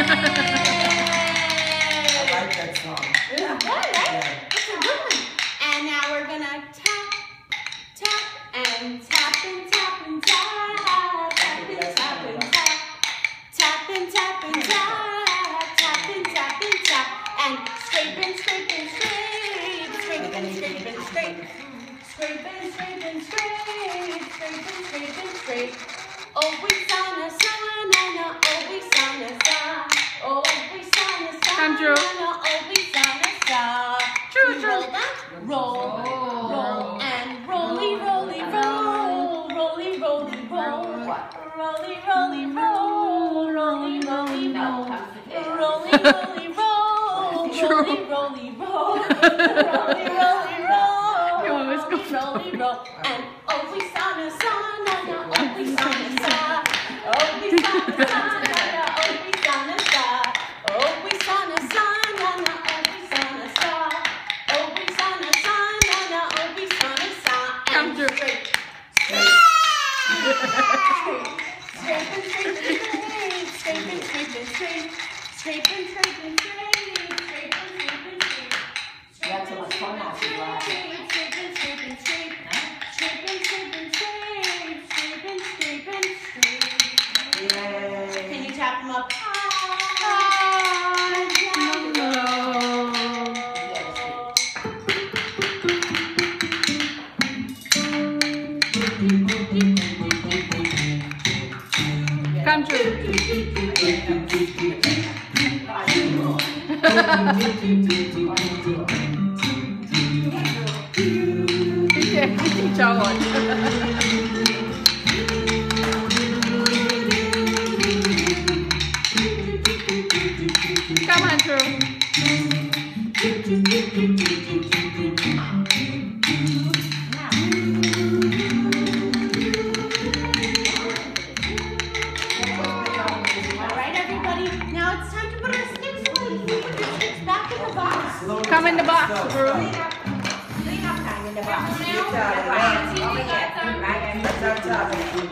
like that song. It's good, right? Yeah. It's a good one. And now we're gonna tap, tap, and tap, and tap, and tap, tap, and tap, and tap, tap, and tap, and tap, tap, and tap, and tap, and scrape and scrape and scrape, scrape and scrape and scrape, scrape and scrape and scrape, scrape and scrape and scrape. Oh, we sana sana, oh, we sana sana, oh, we sana sana, Come, Drew. oh, we sana sana. Drew, You Drew. roll that, roll, roll, and rolly, rolly, roll, rolly, rolly, roll, rolly, rolly, roll, rolly, rolly, roll, rolly, rolly, roll, rolly, rolly, roll, rolly, rolly, roll, You always go rolly, roll, and oh, we sana sana, oh, we sana sana, oh, we sana sana, oh, we sana sana, oh, we sana sana, oh, we sana sana. Oh, we sana sana, oh, we sana sana. Come, Drew. Scrape and scrape and scrape, scrape and scrape and scrape, scrape and scrape and scrape, scrape and scrape and scrape. You had so much fun last week, right? Scrape and scrape and scrape, scrape and scrape and scrape, scrape and scrape and scrape. Yay. Can you tap them up? Come, Drew. Yeah, John. Come on, Drew. Alright, everybody. Now it's time to put our sticks away. Put your sticks back in the box. Come in the box, Drew. Clean up time in the box. Get out of there. Right, that's up top.